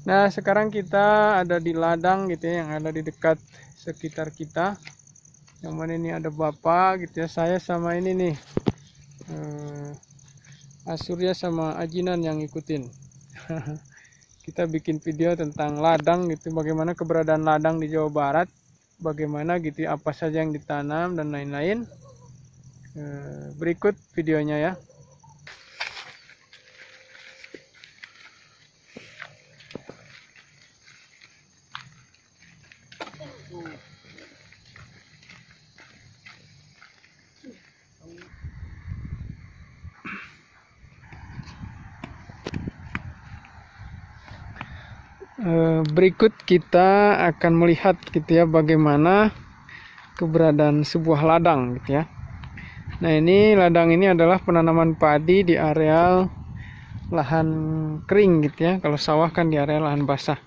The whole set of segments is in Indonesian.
Nah, sekarang kita ada di ladang gitu ya, yang ada di dekat sekitar kita. Yang mana ini ada bapak gitu ya, saya sama ini nih Asurya sama Ajinan yang ngikutin. Kita bikin video tentang ladang gitu, bagaimana keberadaan ladang di Jawa Barat, bagaimana gitu, apa saja yang ditanam dan lain-lain. Berikut videonya ya. Berikut kita akan melihat gitu ya, bagaimana keberadaan sebuah ladang gitu ya. Nah, ini ladang ini adalah penanaman padi di areal lahan kering gitu ya. Kalau sawah kan di area lahan basah.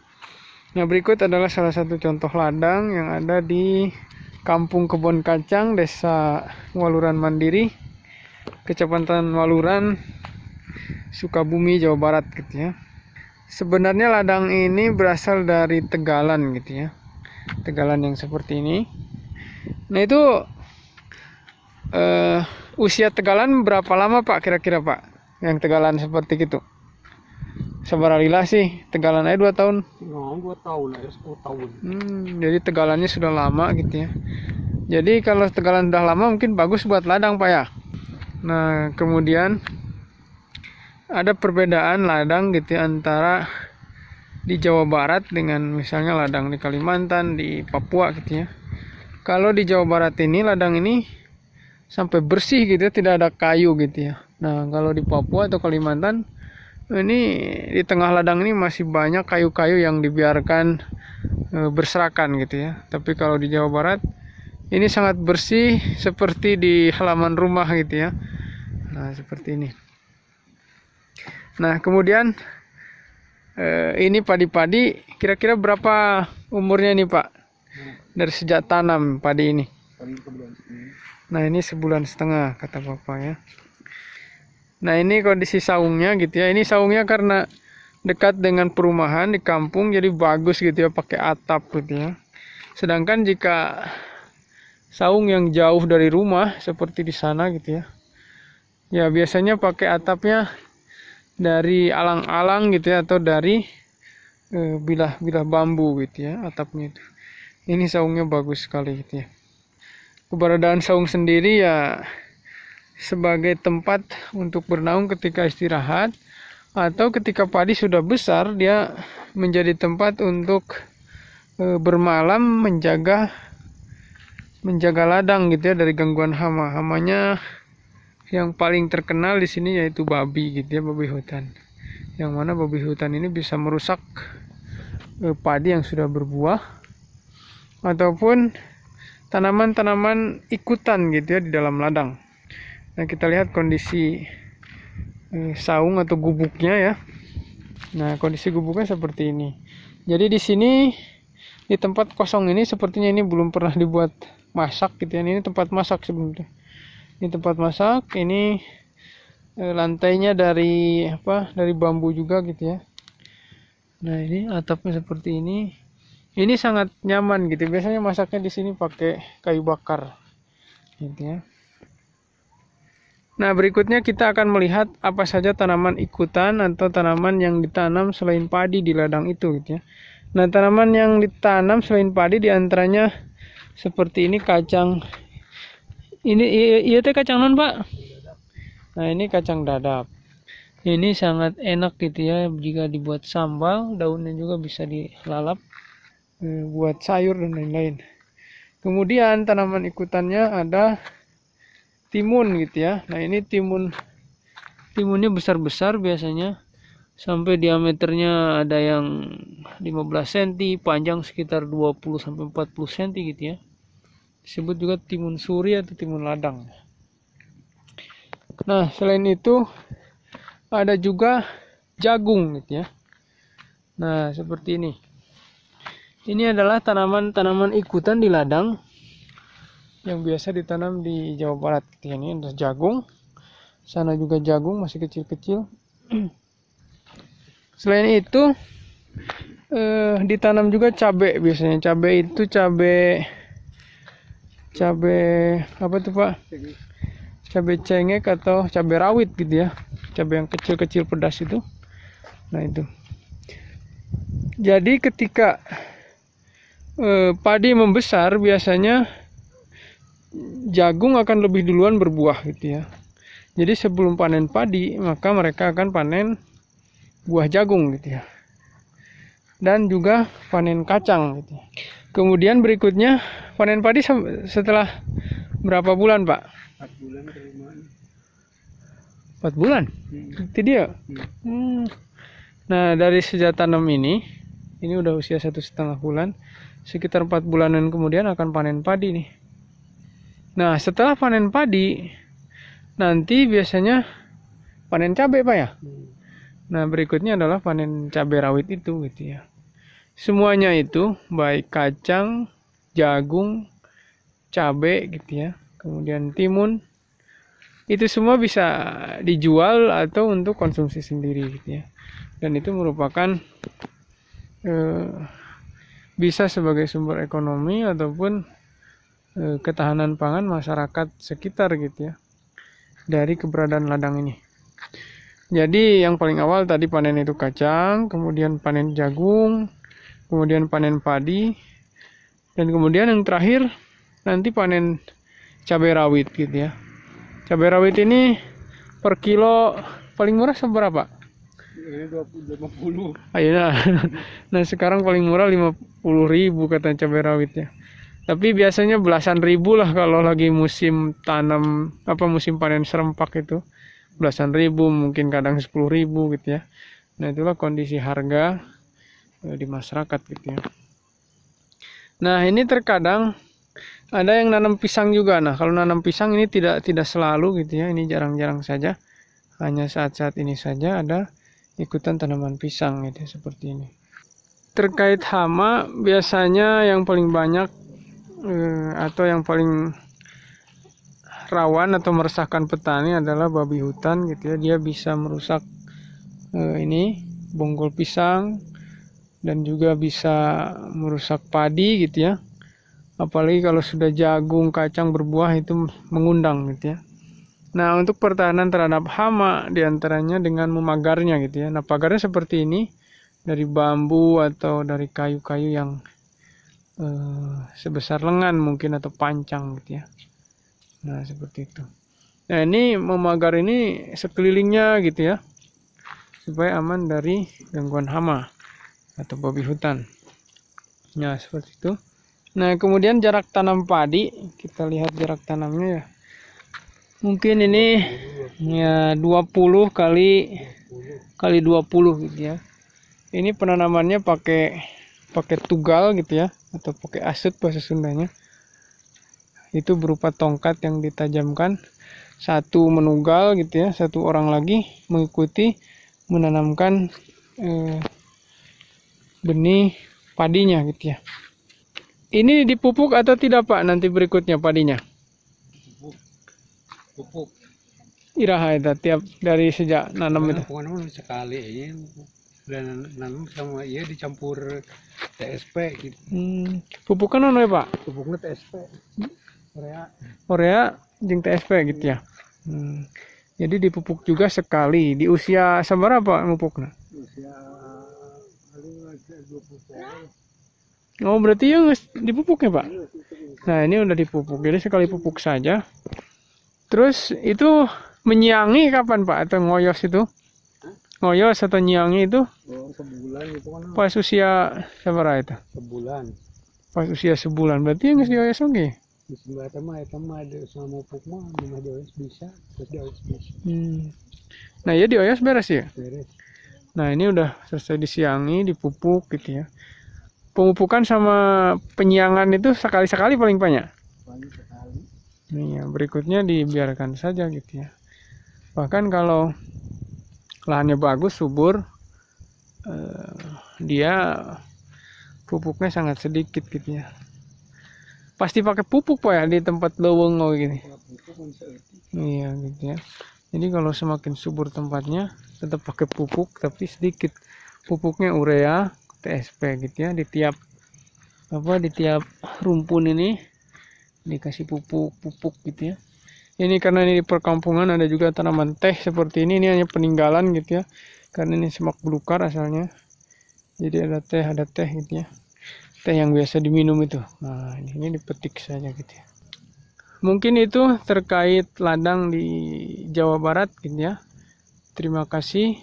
Nah, berikut adalah salah satu contoh ladang yang ada di Kampung Kebon Kacang, Desa Waluran Mandiri, Kecamatan Waluran, Sukabumi, Jawa Barat gitu ya. Sebenarnya ladang ini berasal dari tegalan gitu ya. Tegalan yang seperti ini. Nah, itu usia tegalan berapa lama Pak kira-kira Pak? Yang tegalan seperti itu. Sabaralila sih, tegalan aja 2 tahun. Oh, 2 tahun ya, 10 tahun. Jadi tegalannya sudah lama gitu ya. Jadi kalau tegalan sudah lama mungkin bagus buat ladang Pak ya. Nah, kemudian ada perbedaan ladang gitu ya, antara di Jawa Barat dengan misalnya ladang di Kalimantan, di Papua gitu ya. Kalau di Jawa Barat ini ladang ini sampai bersih gitu ya, tidak ada kayu gitu ya. Nah, kalau di Papua atau Kalimantan ini di tengah ladang ini masih banyak kayu-kayu yang dibiarkan berserakan gitu ya. Tapi kalau di Jawa Barat ini sangat bersih seperti di halaman rumah gitu ya. Nah, seperti ini. Nah, kemudian ini padi-padi kira-kira berapa umurnya nih Pak? Dari sejak tanam padi ini. Nah, ini 1,5 bulan kata Bapak ya. Nah, ini kondisi saungnya gitu ya. Ini saungnya karena dekat dengan perumahan di kampung, jadi bagus gitu ya, pakai atap gitu ya. Sedangkan jika saung yang jauh dari rumah seperti di sana gitu ya, ya biasanya pakai atapnya dari alang-alang gitu ya, atau dari bilah-bilah bambu gitu ya atapnya itu. Ini saungnya bagus sekali gitu ya. Keberadaan saung sendiri ya sebagai tempat untuk bernaung ketika istirahat, atau ketika padi sudah besar dia menjadi tempat untuk bermalam, menjaga ladang gitu ya dari gangguan hama. Hamanya yang paling terkenal di sini yaitu babi gitu ya, babi hutan. Yang mana babi hutan ini bisa merusak padi yang sudah berbuah ataupun tanaman-tanaman ikutan gitu ya di dalam ladang. Nah, kita lihat kondisi saung atau gubuknya ya. Nah, kondisi gubuknya seperti ini. Jadi di sini di tempat kosong ini sepertinya ini belum pernah dibuat masak gitu ya. Ini tempat masak sebenarnya. Ini tempat masak, ini lantainya dari dari bambu juga gitu ya. Nah, ini atapnya seperti ini. Ini sangat nyaman gitu. Biasanya masaknya di sini pakai kayu bakar gitu ya. Nah, berikutnya kita akan melihat apa saja tanaman ikutan atau tanaman yang ditanam selain padi di ladang itu gitu ya. Nah, tanaman yang ditanam selain padi diantaranya seperti ini, kacang. Ini iya teh kacang non Pak. Nah, ini kacang dadap. Ini sangat enak gitu ya jika dibuat sambal. Daunnya juga bisa dilalap buat sayur dan lain-lain. Kemudian tanaman ikutannya ada timun gitu ya. Nah, ini timunnya besar-besar biasanya. Sampai diameternya ada yang 15 cm, panjang sekitar 20 sampai 40 cm gitu ya. Disebut juga timun suri atau timun ladang. Nah, selain itu ada juga jagung gitu ya. Nah, seperti ini. Ini adalah tanaman-tanaman ikutan di ladang yang biasa ditanam di Jawa Barat gitu ya. Ini ada jagung. Sana juga jagung masih kecil-kecil. Selain itu ditanam juga cabai biasanya. Cabai itu cabai apa tuh Pak? Cabai cengek atau cabai rawit gitu ya. Cabai yang kecil-kecil pedas itu. Nah itu. Jadi ketika padi membesar biasanya jagung akan lebih duluan berbuah gitu ya. Jadi sebelum panen padi maka mereka akan panen buah jagung gitu ya. Dan juga panen kacang gitu ya. Kemudian berikutnya panen padi setelah berapa bulan Pak? 4 bulan kalian. 4 bulan? Itu dia. Nah dari sejak tanam ini udah usia 1,5 bulan. Sekitar 4 bulanan kemudian akan panen padi nih. Nah setelah panen padi nanti biasanya panen cabai Pak ya. Nah berikutnya adalah panen cabai rawit itu gitu ya. Semuanya itu baik kacang, jagung, cabai gitu ya, kemudian timun, itu semua bisa dijual atau untuk konsumsi sendiri gitu ya. Dan itu merupakan bisa sebagai sumber ekonomi ataupun ketahanan pangan masyarakat sekitar gitu ya dari keberadaan ladang ini. Jadi yang paling awal tadi panen itu kacang, kemudian panen jagung, kemudian panen padi, dan kemudian yang terakhir nanti panen cabai rawit gitu ya. Cabai rawit ini per kilo paling murah seberapa? Ini 50. Ayo nah sekarang paling murah 50.000 kata cabai rawit ya. Tapi biasanya belasan ribu lah kalau lagi musim tanam musim panen serempak itu. Belasan ribu, mungkin kadang 10.000 gitu ya. Nah itulah kondisi harga di masyarakat gitu ya. Nah ini terkadang ada yang nanam pisang juga. Nah kalau nanam pisang ini tidak selalu gitu ya. Ini jarang-jarang saja. Hanya saat-saat ini saja ada ikutan tanaman pisang gitu seperti ini. Terkait hama biasanya yang paling banyak atau yang paling rawan atau meresahkan petani adalah babi hutan gitu ya. Dia bisa merusak ini bonggol pisang dan juga bisa merusak padi gitu ya. Apalagi kalau sudah jagung, kacang berbuah itu mengundang gitu ya. Nah untuk pertahanan terhadap hama diantaranya dengan memagarnya gitu ya. Nah pagarnya seperti ini dari bambu atau dari kayu-kayu yang sebesar lengan mungkin atau pancang gitu ya. Nah seperti itu. Nah ini memagar ini sekelilingnya gitu ya, supaya aman dari gangguan hama atau babi hutan. Nah seperti itu. Nah kemudian jarak tanam padi, kita lihat jarak tanamnya ya. Mungkin ini ya 20 kali 20 gitu ya. Ini penanamannya pakai tugal gitu ya, atau pakai asut bahasa Sundanya. Itu berupa tongkat yang ditajamkan, satu menugal gitu ya, satu orang lagi mengikuti menanamkan benih padinya gitu ya. Ini dipupuk atau tidak Pak nanti berikutnya padinya? Pupuk. Iraha itu tiap dari sejak nanam itu. Pokoknya sekali ini dan nanam sama dicampur TSP gitu. Pupukkan apa Pak? Pupuknya TSP. Urea jeung TSP gitu ya. Jadi dipupuk juga sekali di usia seberapa pupuknya? Usia 20 tahun. Oh berarti ya dipupuk ya Pak? Nah ini udah dipupuk, jadi sekali pupuk saja. Terus itu menyiangi kapan Pak atau ngoyos itu? Ngoyos atau nyiangi itu? Sebulan itu kan. Pas usia seberapa itu? Sebulan. Pas usia sebulan berarti yang dioyos oke. Bisa mah ada sama pupuk mah dioyos bisa, terus dioyos bisa. Nah ya dioyos beres ya? Beres. Nah ini udah selesai disiangi, dipupuk gitu ya. Pemupukan sama penyiangan itu sekali-sekali paling banyak? Paling sekali. Nih ya, berikutnya dibiarkan saja gitu ya. Bahkan kalau lahannya bagus, subur, dia pupuknya sangat sedikit gitu ya. Pasti pakai pupuk Pak ya di tempat lowong gini. Iya gitu ya. Jadi kalau semakin subur tempatnya tetap pakai pupuk tapi sedikit. Pupuknya urea, TSP gitu ya. Di tiap rumpun ini dikasih pupuk gitu ya. Ini karena ini di perkampungan, ada juga tanaman teh seperti ini hanya peninggalan gitu ya, karena ini semak belukar asalnya. Jadi ada teh gitu ya, teh yang biasa diminum itu. Nah ini dipetik saja gitu ya. Mungkin itu terkait ladang di Jawa Barat gitu ya. Terima kasih.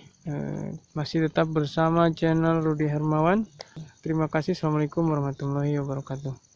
Masih tetap bersama channel Rudy Hermawan. Terima kasih. Assalamualaikum warahmatullahi wabarakatuh.